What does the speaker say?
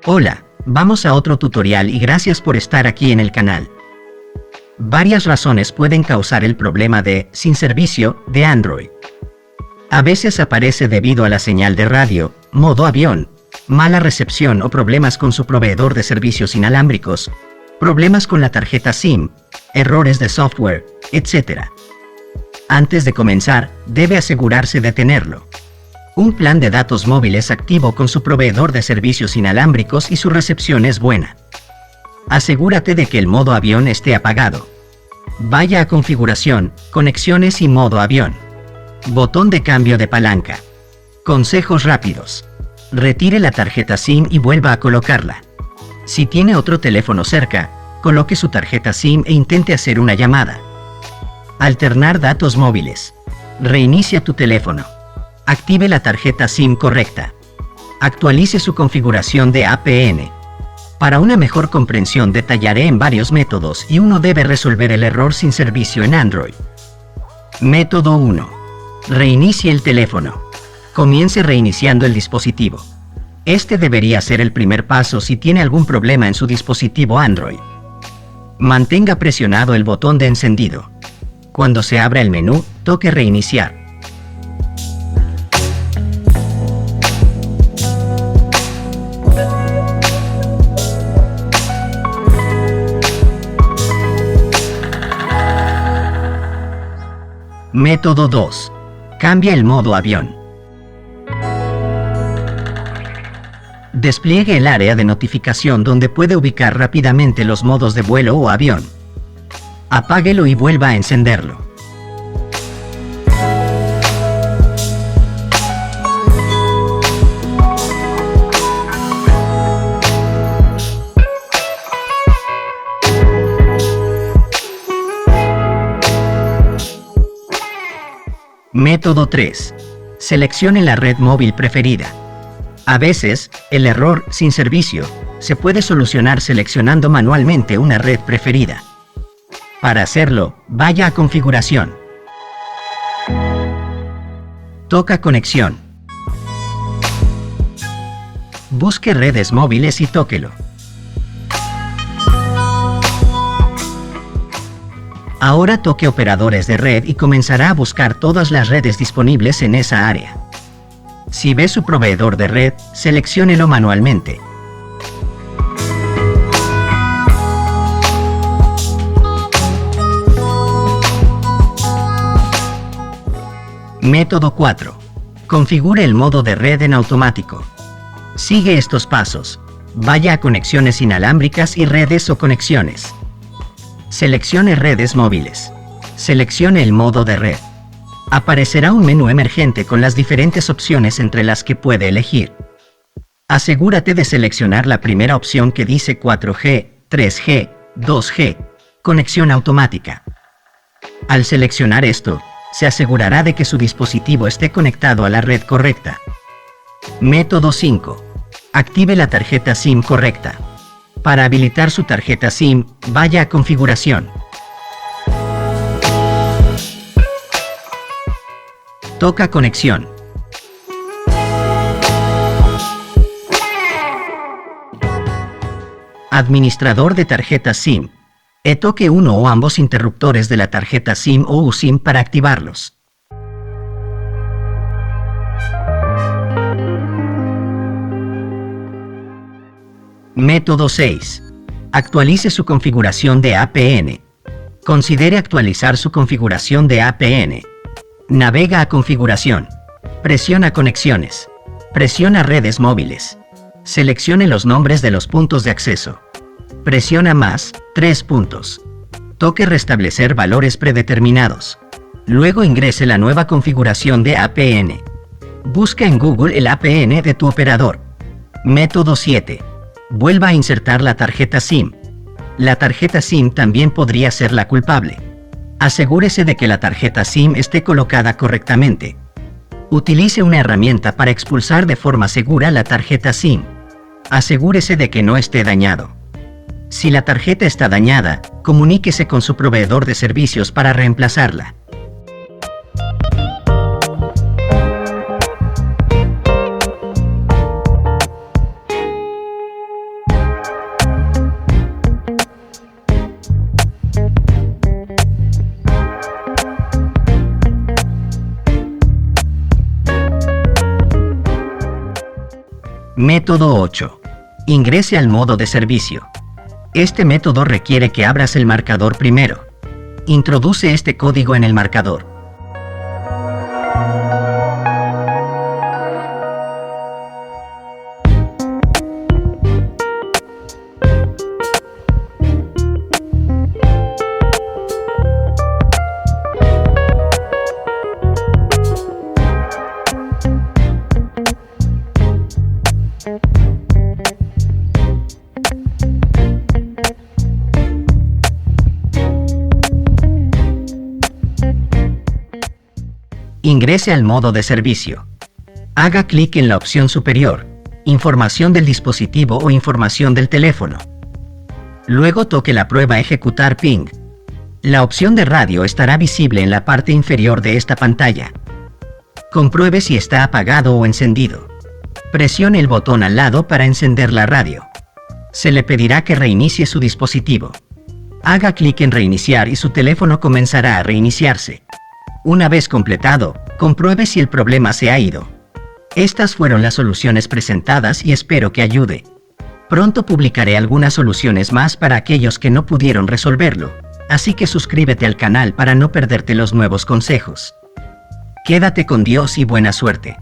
Hola, vamos a otro tutorial y gracias por estar aquí en el canal. Varias razones pueden causar el problema de sin servicio de Android. A veces aparece debido a la señal de radio, modo avión, mala recepción o problemas con su proveedor de servicios inalámbricos, problemas con la tarjeta SIM, errores de software, etc. Antes de comenzar, debe asegurarse de tenerlo. Un plan de datos móviles activo con su proveedor de servicios inalámbricos y su recepción es buena. Asegúrate de que el modo avión esté apagado. Vaya a configuración, conexiones y modo avión. Botón de cambio de palanca. Consejos rápidos. Retire la tarjeta SIM y vuelva a colocarla. Si tiene otro teléfono cerca, coloque su tarjeta SIM e intente hacer una llamada. Alternar datos móviles. Reinicia tu teléfono. Active la tarjeta SIM correcta. Actualice su configuración de APN. Para una mejor comprensión detallaré en varios métodos y uno debe resolver el error sin servicio en Android. Método 1. Reinicie el teléfono. Comience reiniciando el dispositivo. Este debería ser el primer paso si tiene algún problema en su dispositivo Android. Mantenga presionado el botón de encendido. Cuando se abra el menú, toque reiniciar. Método 2. Cambia el modo avión. Despliegue el área de notificación donde puede ubicar rápidamente los modos de vuelo o avión. Apáguelo y vuelva a encenderlo. Método 3. Seleccione la red móvil preferida. A veces, el error sin servicio se puede solucionar seleccionando manualmente una red preferida. Para hacerlo, vaya a configuración. Toca conexión. Busque redes móviles y tóquelo. Ahora toque operadores de red y comenzará a buscar todas las redes disponibles en esa área. Si ve su proveedor de red, selecciónelo manualmente. Método 4. Configure el modo de red en automático. Sigue estos pasos. Vaya a conexiones inalámbricas y redes o conexiones. Seleccione redes móviles. Seleccione el modo de red. Aparecerá un menú emergente con las diferentes opciones entre las que puede elegir. Asegúrate de seleccionar la primera opción que dice 4G, 3G, 2G, conexión automática. Al seleccionar esto, se asegurará de que su dispositivo esté conectado a la red correcta. Método 5. Active la tarjeta SIM correcta. Para habilitar su tarjeta SIM, vaya a configuración. Toca conexión. Administrador de tarjeta SIM. Toque uno o ambos interruptores de la tarjeta SIM o USIM para activarlos. Método 6. Actualice su configuración de APN. Considere actualizar su configuración de APN. Navega a configuración. Presiona conexiones. Presiona redes móviles. Seleccione los nombres de los puntos de acceso. Presiona más, 3 puntos. Toque restablecer valores predeterminados. Luego ingrese la nueva configuración de APN. Busca en Google el APN de tu operador. Método 7. Vuelva a insertar la tarjeta SIM. La tarjeta SIM también podría ser la culpable. Asegúrese de que la tarjeta SIM esté colocada correctamente. Utilice una herramienta para expulsar de forma segura la tarjeta SIM. Asegúrese de que no esté dañado. Si la tarjeta está dañada, comuníquese con su proveedor de servicios para reemplazarla. Método 8. Ingrese al modo de servicio. Este método requiere que abras el marcador primero. Introduce este código en el marcador. Ingrese al modo de servicio. Haga clic en la opción superior, Información del dispositivo o información del teléfono. Luego toque la prueba Ejecutar ping. La opción de radio estará visible en la parte inferior de esta pantalla. Compruebe si está apagado o encendido. Presione el botón al lado para encender la radio. Se le pedirá que reinicie su dispositivo. Haga clic en Reiniciar y su teléfono comenzará a reiniciarse. Una vez completado, compruebe si el problema se ha ido. Estas fueron las soluciones presentadas y espero que ayude. Pronto publicaré algunas soluciones más para aquellos que no pudieron resolverlo, así que suscríbete al canal para no perderte los nuevos consejos. Quédate con Dios y buena suerte.